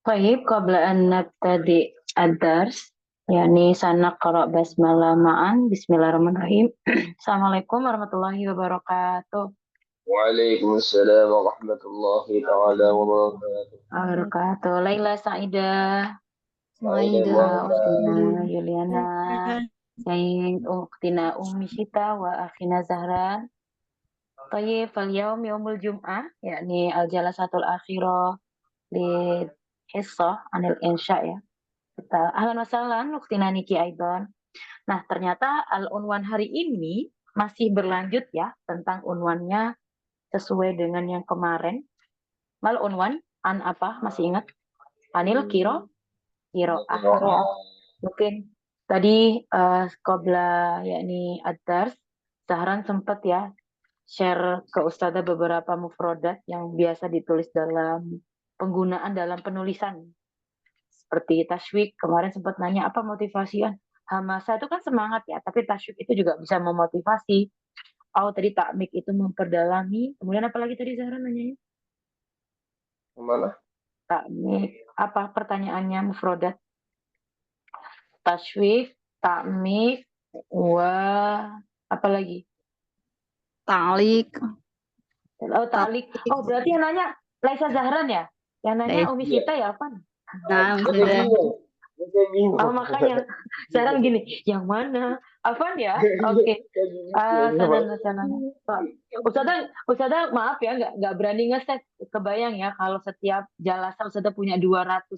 Baik, qabla an nabtadi ad-dars, yakni sanaqra basmalah ma'an. Bismillahirrahmanirrahim. Assalamualaikum warahmatullahi wabarakatuh. Waalaikumsalam warahmatullahi taala wabarakatuh. Wabarakatuh. Laila Saidah, Aida Uktina Muhammad. Yuliana, Said Uktina Umi Syita wa Akhina Zahran. Tayyib, fal yaum yaumul jum'ah, yakni al-jalasatul akhirah li hissah anil insya ya. Kita ahlan wa sahlan Uktina Niki Aidon. Nah, ternyata al-unwan hari ini masih berlanjut ya tentang unwannya sesuai dengan yang kemarin. Mal unwan an apa? Masih ingat? Anil kiro mungkin tadi qabla yakni ad-dars Zahran sempat ya share ke Ustazah beberapa mufrodat yang biasa ditulis dalam penggunaan dalam penulisan. Seperti tasywiq, kemarin sempat nanya apa motivasi kan? Hamasa itu kan semangat ya, tapi tasywiq itu juga bisa memotivasi. Oh, tadi takmik itu memperdalami. Kemudian apa lagi tadi Zahra nanyanya? Mana? Takmik, apa pertanyaannya mufrodat? Tasywiq, takmik, apa lagi? Talik. Oh, talik. Oh, berarti yang nanya Laisa Zahran ya? Yang nanya Umi Iya. Sita ya apa? Nah, Saya bingung. Oh, makanya sekarang gini, yang mana? Afan ya? Oke. Sana. Ustazah, maaf ya, nggak berani ngeset. Kebayang ya, kalau setiap jalasa Ustazah punya 200,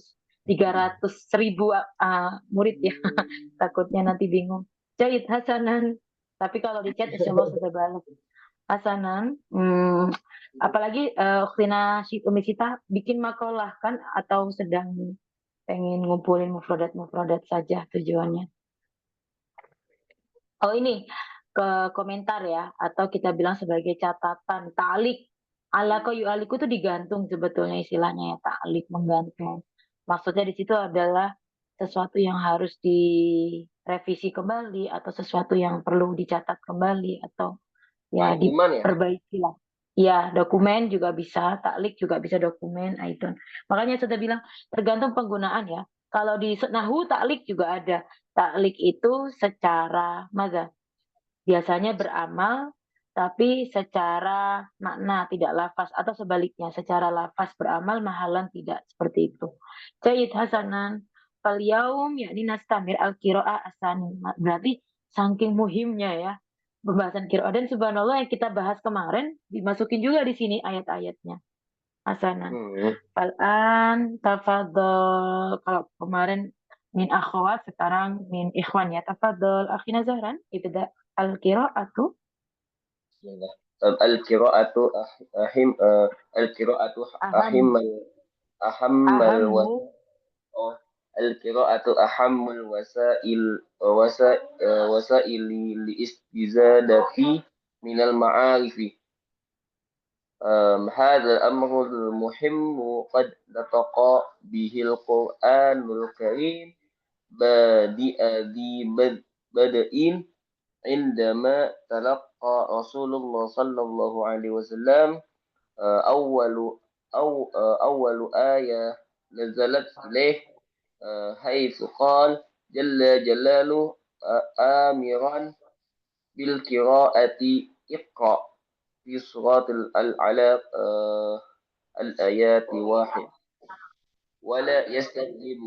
300 ribu murid ya. Takutnya nanti bingung. Jahit Hasanan. Tapi kalau di chat, insya Allah Ustazah balas. Hasanan. Apalagi Ukhtina Umi Sita bikin makalah kan atau sedang pengen ngumpulin mufrodat-mufrodat saja tujuannya. Oh ini ke komentar ya, atau kita bilang sebagai catatan talik. Alako yu'aliku itu digantung sebetulnya istilahnya ya, talik menggantung. Maksudnya di situ adalah sesuatu yang harus direvisi kembali atau sesuatu yang perlu dicatat kembali atau ya Dokumen ya? diperbaiki lah. Ya, dokumen juga bisa, taklik juga bisa dokumen, itu. Makanya saya bilang tergantung penggunaan ya. Kalau di Nahu taklik juga ada. Taklik itu secara maza biasanya beramal tapi secara makna tidak lafaz atau sebaliknya secara lafaz beramal mahalan tidak seperti itu. Sayyid Hasanan fal yaum yakni nastamir al qiraah asani. Berarti saking muhimnya ya pembahasan qiraah dan subhanallah yang kita bahas kemarin dimasukin juga di sini ayat-ayatnya. Hasanan. Fal'an tafadhol. Kalau kemarin min akhwat, sekarang min ikhwan ya. Tafadhol. Akhina Zahran, ibda al-qira'atu. Bismillah. Al-qira'atu ahim al-qira'atu Aham. ahammal Ahammu. oh al-qira'atu ahammul wasaili li istizadati minal ma'arifi. هذا الأمر المهم قد نطق به القرآن الكريم بادئ ذي بدء عندما تلقى رسول الله صلى الله عليه وسلم أول آية نزلت إليه حيث قال جل جلاله آمرا بالقراءة اقرأ في سورة العلاق الآيات واحد ولا يستجيب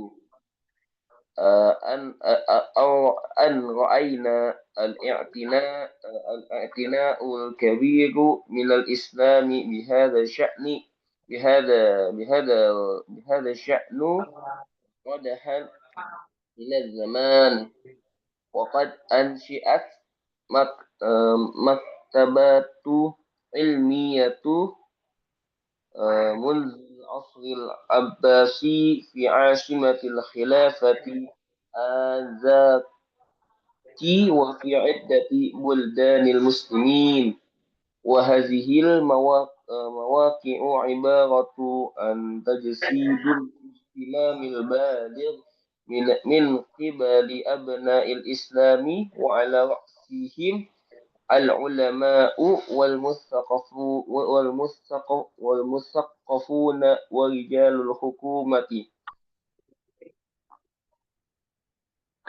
أن رأينا الاعتناء الكبير من الإسلام بهذا الشأن بهذا الشأن قدحا من الزمان وقد أنشئت مكتبات علمية منذ العصر العباسي في عاصمة الخلافة آنذاك وفي عدة بلدان المسلمين وهذه المواقع عبارة عن تجسيد الاهتمام البالغ من قبل أبناء الإسلام وعلى رأسهم العلماء والمثقفون ورجال الحكومة.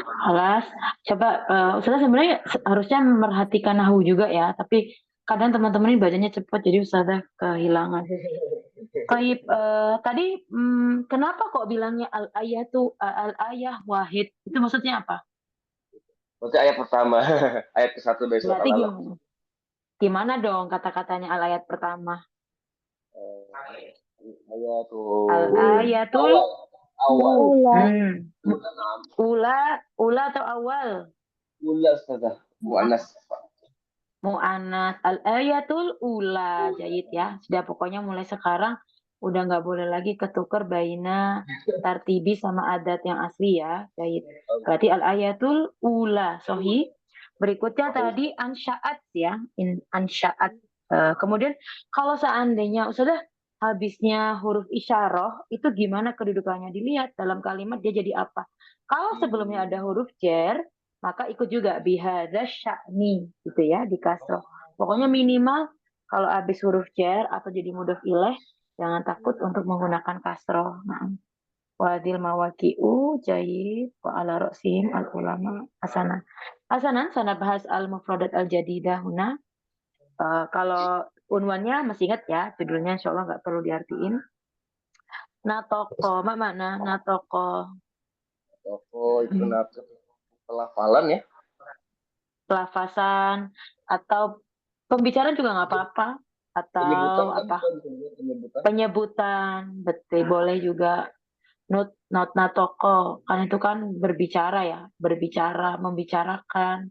Alas, coba Ustazah sebenarnya harusnya memperhatikan nahu juga ya, tapi kadang teman-teman ini bacanya cepat jadi Ustazah kehilangan. Baik, tadi kenapa kok bilangnya al-ayah wahid? Itu maksudnya apa? Maksudnya ayat pertama, ayat ke-1 dari surat Berarti Al-Alaq. gimana dong kata-katanya al-ayat pertama? Ayatul Al-ayatul awal. ula atau awal? Ula Ustazah, mu'annas. Mu'annas al-ayatul ula jahit ya. Sudah pokoknya mulai sekarang udah nggak boleh lagi ketukar baina tartibi sama adat yang asli ya jahit. Berarti al-ayatul ula sohi. Berikutnya tadi ansyaat ya, ansyaat. Kemudian kalau seandainya sudah habisnya huruf isyarah itu gimana kedudukannya dilihat dalam kalimat dia jadi apa? Kalau sebelumnya ada huruf jar maka ikut juga bihadza sya'ni gitu ya di kasroh. Pokoknya minimal kalau habis huruf jar atau jadi mudhof ilaih jangan takut untuk menggunakan kasroh. Nah, wadil mawaqi'u jayyid wa ala ra'sihim al ulama hasanah. Hasanah sana bahas al mufradat al jadidah huna. Kalau unwannya masih ingat ya, judulnya insya Allah nggak perlu diartiin. Natoko, mak mana natoko? Toko itu nato pelafalan ya. Pelafasan atau pembicaraan juga nggak apa-apa Penyebutan atau kan apa bisa penyebutan. penyebutan betul boleh juga not natoko kan itu kan berbicara ya berbicara membicarakan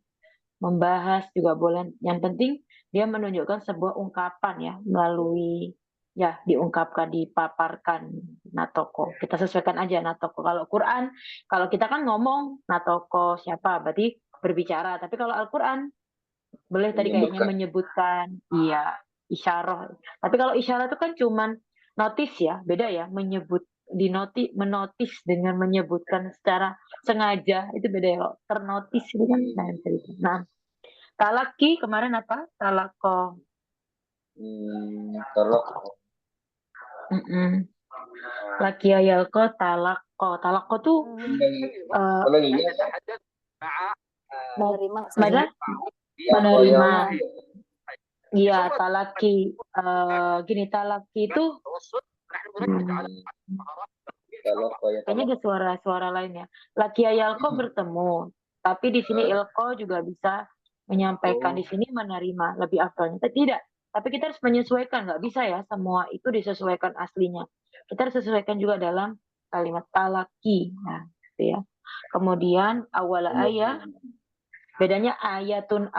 membahas juga boleh yang penting dia menunjukkan sebuah ungkapan ya melalui ya diungkapkan dipaparkan natoko kita sesuaikan aja natoko kalau Quran kalau kita kan ngomong natoko siapa berarti berbicara tapi kalau Al-Quran boleh tadi kayaknya Menyebutkan. menyebutkan iya isyarah. Tapi kalau isyarah itu kan cuman notis ya, beda ya menyebut menotis dengan menyebutkan secara sengaja itu beda ya. Kalau ternotis itu kan lain cerita. Nah, talaki kemarin apa? Talako. Kalau Mm-mm. Laki ayalko talako. Talako tuh menanginya Menerima mana? Menerima. Iya, talaki. Gini, talaki itu kalau kayak kayaknya ada suara-suara lain ya. Laki ayalko bertemu, tapi di sini ilko juga bisa menyampaikan di sini menerima lebih afdalnya. Tidak, tapi kita harus menyesuaikan, nggak bisa ya semua itu disesuaikan aslinya. Kita harus sesuaikan juga dalam kalimat talaki. Nah, gitu ya. Kemudian awal ayat bedanya ayatun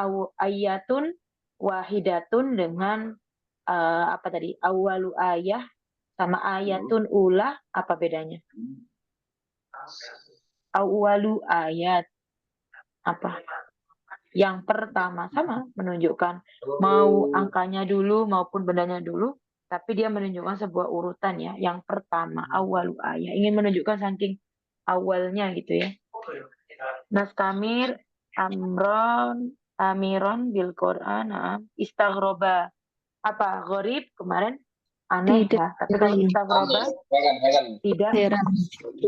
wahidatun dengan apa tadi awalu ayah sama ayatun ula apa bedanya? Awalu ayat apa? Yang pertama sama menunjukkan mau angkanya dulu maupun bendanya dulu, tapi dia menunjukkan sebuah urutan ya. Yang pertama awalu ayat ingin menunjukkan saking awalnya gitu ya. Nastamir amiron bil Quran istaghroba apa gharib kemarin aneh Tidak ya tapi kalau heran. istaghroba heran. tidak Heran.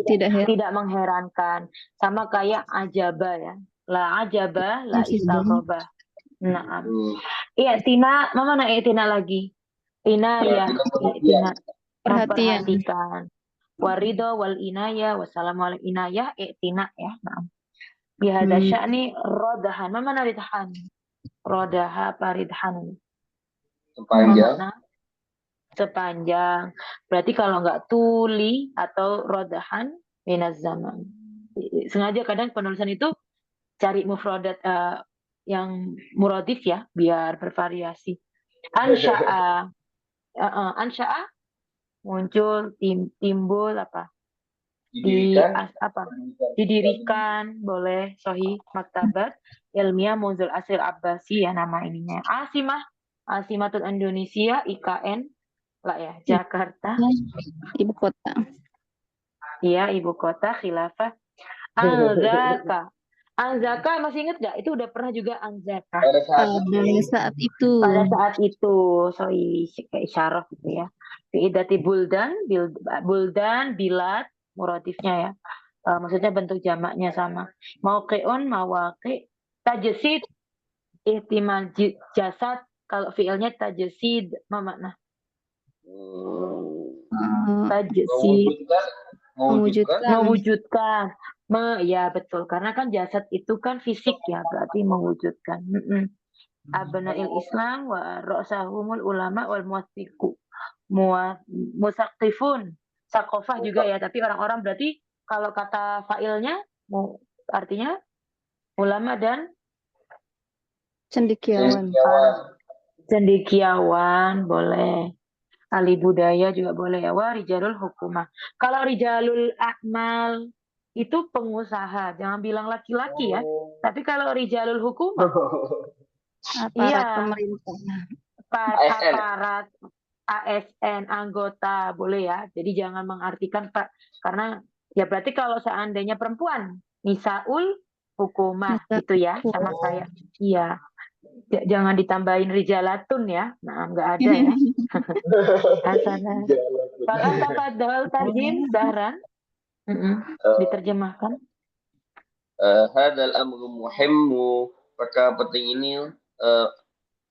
Tidak heran. tidak mengherankan sama kayak ajaba ya la ajaba la istaghroba nah iya Tina mama nak Tina lagi Tina ya Tina Perhatian. memperhatikan warido wal inaya wassalamu alaikum inayah Tina ya nah bihada sya'ni rodahan mama nak ridhan rodaha paridhan Sepanjang. makna sepanjang. Berarti kalau nggak tuli atau rodahan minaz zaman. Sengaja kadang penulisan itu cari mufradat yang muradif ya, biar bervariasi. Ansya'a, ansya'a muncul, timbul apa? Apa? Didirikan, boleh sohi maktabat ilmiah Munzul Asir Abbasi ya nama ininya. Asimah, Asimatul Indonesia IKN lah ya Jakarta Ibu kota. iya ibu kota khilafah al-zaka Anzaka masih ingat nggak? Itu udah pernah juga anzaka Pada saat itu. Pada saat itu. pada saat itu. Kayak isyarah gitu ya. Fi'idati buldan, bilad, muratifnya ya. Maksudnya bentuk jamaknya sama. Mauqi'un, mawaqi', tajsid, ihtimal jasad. Kalau fi'ilnya tajsid, ma makna? Tajsid, Mewujudkan, mewujudkan. Mewujudkan. mewujudkan. Ya betul, karena kan jasad itu kan fisik ya, berarti mewujudkan. Abnail Islam wa ra'sahumul ulama wal muwattiqu. Musaqifun. Sakofah juga ya, tapi orang-orang berarti kalau kata fa'ilnya artinya ulama dan Cendekiawan. cendekiawan boleh. Ahli budaya juga boleh ya. Wah, rijalul hukumah. Kalau rijalul a'mal itu pengusaha, jangan bilang laki-laki ya. Tapi kalau rijalul hukumah, Aparat iya, pemerintah. ASN. aparat, ASN, anggota, boleh ya. Jadi jangan mengartikan Pak, karena ya berarti kalau seandainya perempuan, nisaul hukumah Nisa gitu ya, sama saya. Iya, jangan ditambahin rijalatun ya. Nah, nggak ada ya. Hasanah. Kalau tafadhol tarjim Zahran, diterjemahkan. Hadal amru muhimmu, perkara penting ini.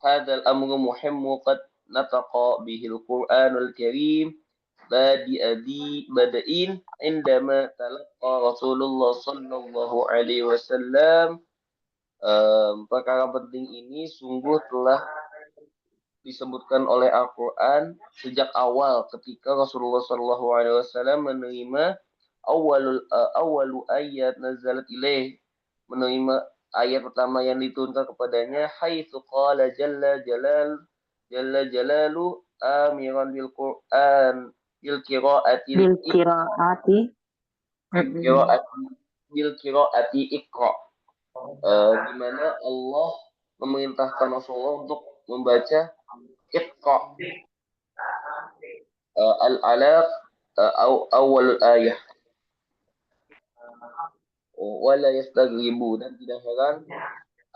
Hadal amru muhimmu qad nataqa bihil Qur'anul Karim bada'in indama talaqqa Rasulullah sallallahu alaihi wasallam. Perkara penting ini sungguh telah disebutkan oleh Al-Quran sejak awal ketika Rasulullah sallallahu alaihi wasallam menerima awalu ayat nazalat ilaih, menerima ayat pertama yang diturunkan kepadanya, haitsu qala jalla jalalu amiran bil Qur'an bil qiraati Bil qiraati. bil qiraati iqra, di mana Allah memerintahkan Rasulullah untuk membaca iqra, al-alaq, awal ayah. Wala yastagribu, dan tidak heran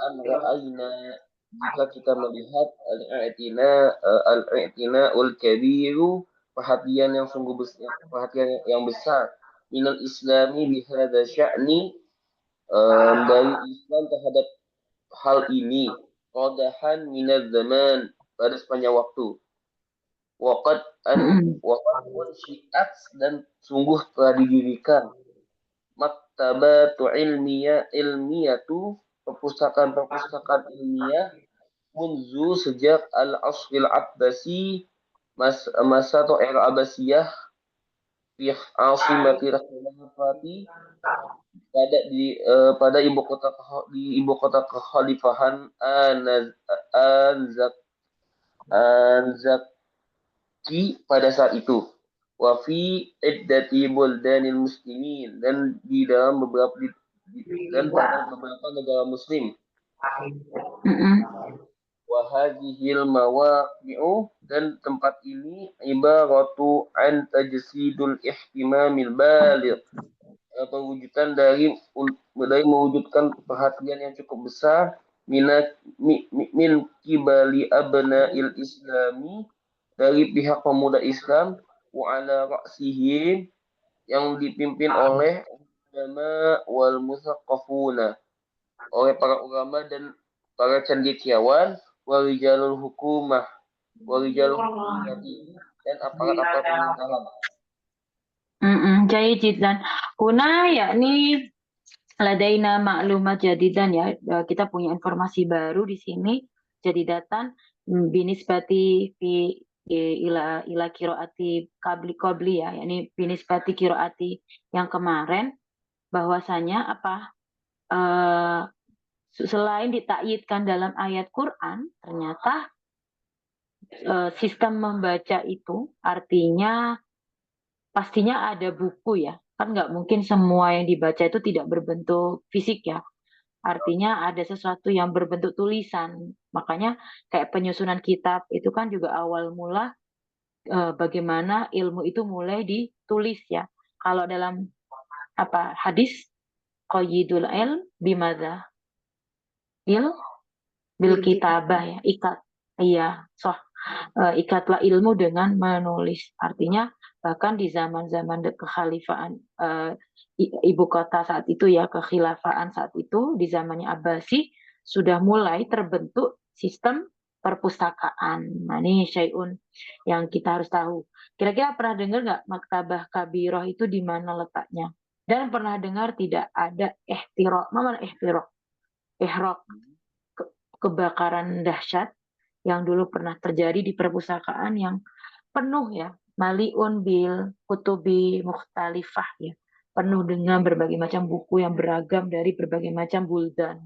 an ra'ayna jika kita melihat al-i'tina ul-kabiru, perhatian yang sungguh besar, perhatian yang besar, minal islami bihadza sya'ni, dari Islam terhadap hal ini, qadahan minaz zaman, pada sepanjang waktu. Waqad syiat, dan sungguh telah didirikan maktabatu ilmiyatu, perpustakaan ilmiah, munzu sejak al-asril abbasi, masa atau era Abbasiyah, fi asimati khilafati, pada ibu kota kekhalifahan Anzaki pada saat itu. Wa fi iddati buldanil muslimin, dan di dalam pada beberapa negara muslim. Wa hadhil mawaqi'u, dan tempat ini ibaratu an tajsidul ihtimamil baligh, perwujudan dari mewujudkan perhatian yang cukup besar min kibali abna'il islami, dari pihak pemuda Islam, wa ala ra'sihim, yang dipimpin oleh ulama wal musaqqafuna, oleh para ulama dan para cendekiawan, warijalul hukumah, dan aparat-aparat pemerintahan. Jayid jiddan. Huna yakni ladaina maklumat jadidan ya. Kita punya informasi baru di sini. Jadidatan binisbati fi ila kiroati qabli ya. Yakni binisbati kiroati yang kemarin, bahwasanya apa? Selain ditakyidkan dalam ayat Quran, ternyata sistem membaca itu artinya pastinya ada buku ya. Kan nggak mungkin semua yang dibaca itu tidak berbentuk fisik ya. Artinya ada sesuatu yang berbentuk tulisan. Makanya kayak penyusunan kitab itu kan juga awal mula bagaimana ilmu itu mulai ditulis ya. Kalau dalam hadis qayyidul ilm bimadza? Bil bil kitabah ya, ikat. Iya, ikatlah ilmu dengan menulis. Artinya bahkan di zaman-zaman kekhalifahan ibu kota saat itu ya, kekhilafaan saat itu di zamannya Abbasi sudah mulai terbentuk sistem perpustakaan. Nah, ini syai'un yang kita harus tahu. Kira-kira pernah dengar nggak Maktabah Kabiroh itu di mana letaknya? Dan pernah dengar tidak ada ihtiraq? Mana ihtiraq? Ihraq, kebakaran dahsyat yang dulu pernah terjadi di perpustakaan yang penuh ya, maliun bil kutubi mukhtalifah ya, penuh dengan berbagai macam buku yang beragam dari berbagai macam buldan.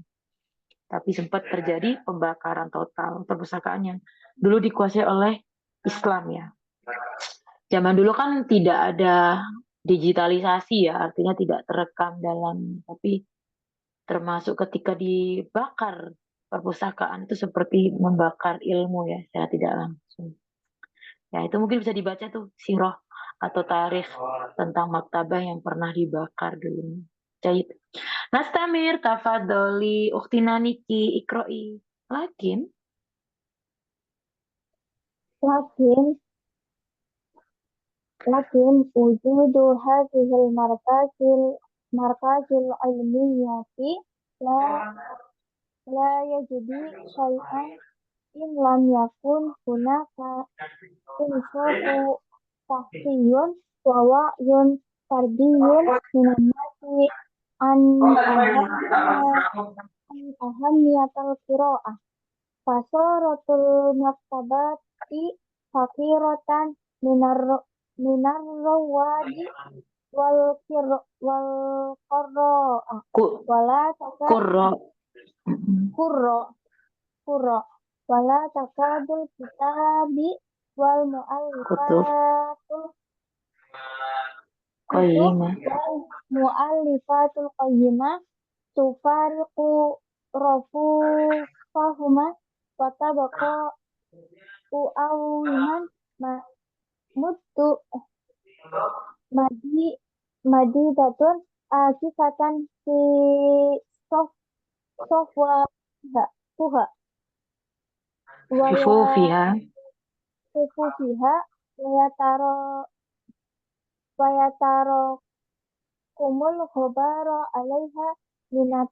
Tapi sempat terjadi pembakaran total perpustakaan yang dulu dikuasai oleh Islam ya. Zaman dulu kan tidak ada digitalisasi ya, artinya tidak terekam dalam, tapi termasuk ketika dibakar perpustakaan itu seperti membakar ilmu ya secara tidak langsung. Ya, itu mungkin bisa dibaca tuh sirah atau tarikh tentang maktabah yang pernah dibakar dulu. Jahit. Nastamir, tafadoli, uktina Niki, ikro'i. Lakin, لكن وجود هذه المركز العلمية لا لا يجدي شيئا إن لم يكن هناك إنصاف شخصي ووعي فردي من الناس عن أهمية القراءة فصارت المكتبات فقيرة من الرواد والقراء ولا kurra. قراء ولا تكاد الكتاب Qayyimah. والمؤلفات القيمة تفارق رفوفهما وتبقى أعواما مديدة عاكفة في صفوها Fufiha. ويصفوفها ويتراكم الغبار عليها من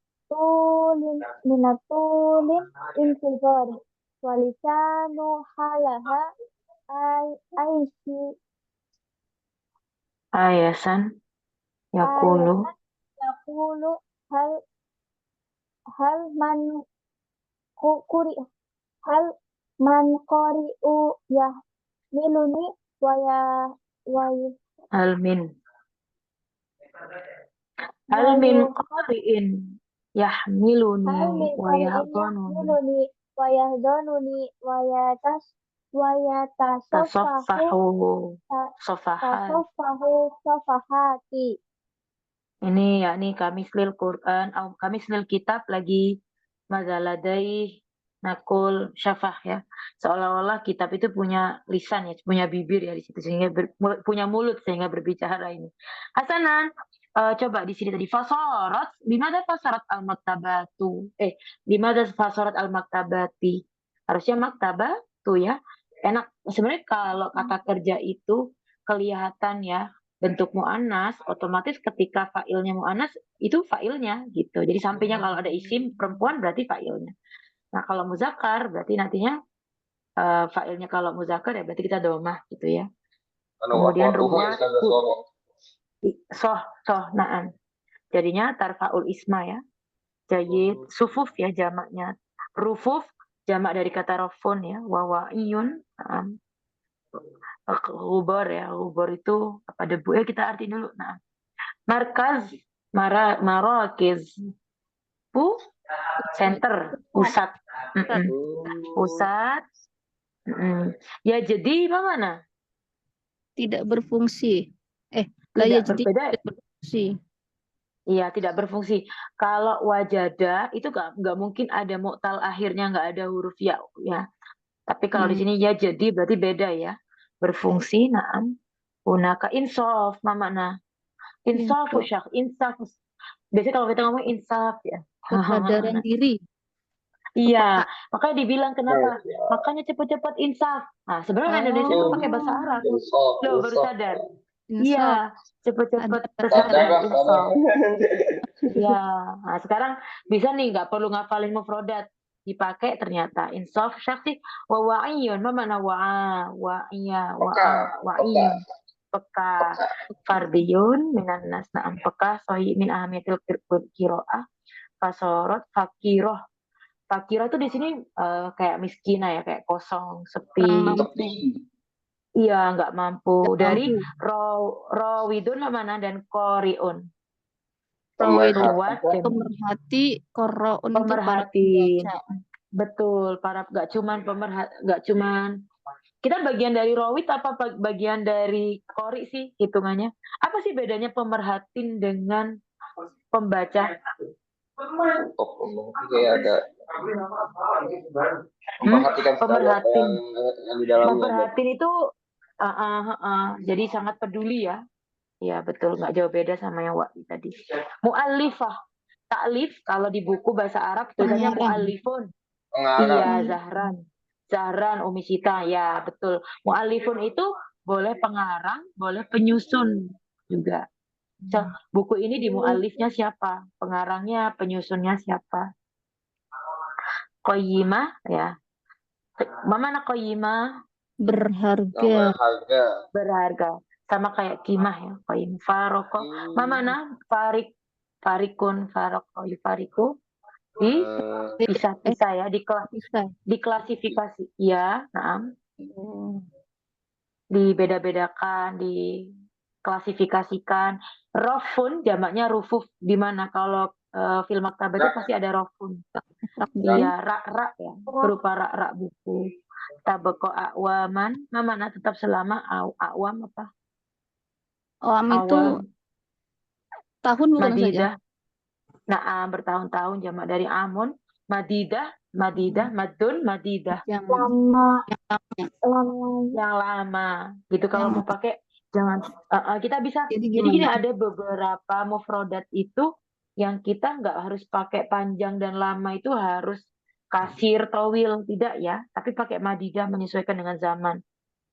طول انتظار ولسان حالها Ayasan. Yakulu. يقول هل من قرئ هل من قارئ يحملني Almin. Almin qari'in yahmiluni wa yahdanuni. ويهدنني Tasaffahu. Safahat. صفحاتي. Ini yakni kamislil Quran, kamislil kitab lagi mazaladai nakul syafah ya. Seolah-olah kitab itu punya lisan ya, punya bibir ya di situ sehingga punya mulut sehingga berbicara ini. Hasanan, coba di sini tadi fasarat, bimada fasarat al-maktabatu? Bimada fasarat al-maktabati? Harusnya maktabatu ya. Enak sebenarnya kalau kata kerja itu kelihatan ya bentuk mu'annas, otomatis ketika fa'ilnya mu'annas itu fa'ilnya gitu. Jadi sampingnya kalau ada isim perempuan berarti fa'ilnya. Nah kalau muzakkar berarti nantinya fa'ilnya kalau muzakkar ya berarti kita domah gitu ya. Kemudian ruwat na'am. Jadinya tarfa'ul isma ya. Jayid sufuf ya jamaknya. Rufuf jamak dari kata rafun ya. Wawa'iyun. Gubor ya, gubor itu apa debu ya kita arti dulu. Nah, markaz, marokiz, center, pusat, pusat. Ya jadi mana? Tidak berfungsi. Tidak jadi berbeda. tidak berfungsi. Iya, tidak berfungsi. Kalau wajada itu nggak mungkin ada mu'tal akhirnya nggak ada huruf ya, ya. Tapi kalau di sini ya jadi berarti beda ya. Berfungsi, na'am. Hunaka insof, ma makna? Insofu syakh, insaf. Biasanya kalau kita ngomong insaf ya. Kesadaran diri. Iya, Kepekaan. makanya dibilang kenapa? Makanya cepet-cepet insaf. Nah, sebenarnya Indonesia itu pakai bahasa Arab. Insaf, Loh, baru insaf. sadar. Insaf. Iya, cepet-cepet Ada kesadaran Sadar, insaf. Iya, nah sekarang bisa nih nggak perlu ngafalin mufrodat, dipakai ternyata insaf syaksih wa wa'iyun, apa mana wa'iya Peka, wa'iyun peka fardiyun minan nas na'am peka sohi min ahamiyatil kiroah fasorot fakiroh tuh di sini kayak miskina ya, kayak kosong kurang sepi. mampu. sepi. Iya, nggak mampu. Nggak Dari mampu. rawidun mana dan koriun. Pemerhati. Ruwat dan Pemerhati, koroun itu para pemerhati. pembaca. Betul, para nggak cuman kita bagian dari rawit apa bagian dari kori sih hitungannya. Apa sih bedanya pemerhatin dengan pembaca? Oh, pemerhati kayak ada memperhatikan segala apa yang di dalamnya. Memperhatin itu jadi sangat peduli ya. Ya betul, nggak jauh beda sama yang Wak tadi. Mu'allifah, taklif kalau di buku bahasa Arab tulisannya Pengarang. mu'allifun. Pengarang. Iya, Zahran, Umi Sita, ya betul. Mu'allifun itu boleh pengarang, boleh penyusun juga. Buku ini di mu'allifnya siapa? Pengarangnya, penyusunnya siapa? Qayyimah, ya. Mana qayyimah? Berharga. Berharga. Berharga. Sama kayak kimah ya. Qayyim. Faroko. Mana? Farikun, faroko, yufariku. Pisah-pisah ya, Bisa. diklasifikasi. Ya, nah. Dibeda-bedakan, diklasifikasikan. Rofun jamaknya rufuf, di mana kalau film maktabah itu pasti ada rofun. Iya, rak-rak ya, berupa rak-rak buku. Tabeko akwaman, mana tetap selama akwam apa? Awam itu Awam, tahun bukan saja. madidah. Nah, bertahun-tahun jamak dari amun, madidah, madun, madidah. Yang Lama. Yang lama. Gitu kalau mau pakai jangan kita bisa. Jadi Jadi gini, gimana? ada beberapa mufrodat itu yang kita nggak harus pakai panjang dan lama, itu harus kasir towil, tidak ya, tapi pakai madidah menyesuaikan dengan zaman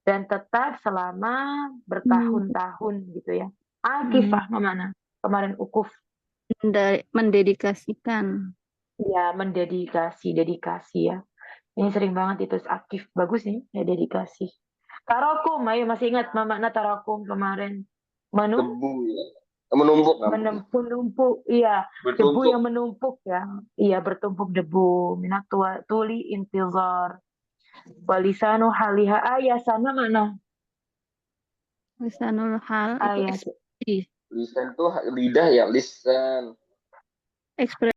dan tetap selama bertahun-tahun gitu ya. Akifah mana? Kemarin ukuf. Mendedikasikan. Ya, dedikasi ya. Ini sering banget itu akif, bagus nih ya, dedikasi. Tarokum, ayo masih ingat makna tarokum kemarin? Debu ya. Menumpuk. Menumpuk, iya. Debu Bertumpuk. yang menumpuk ya. Iya, bertumpuk debu. Minat tuli intizar. Walisanu haliha ayasana mana? Lisanul hal itu Ayat. ekspresi. Lisan tuh lidah ya, lisan. Ekspresi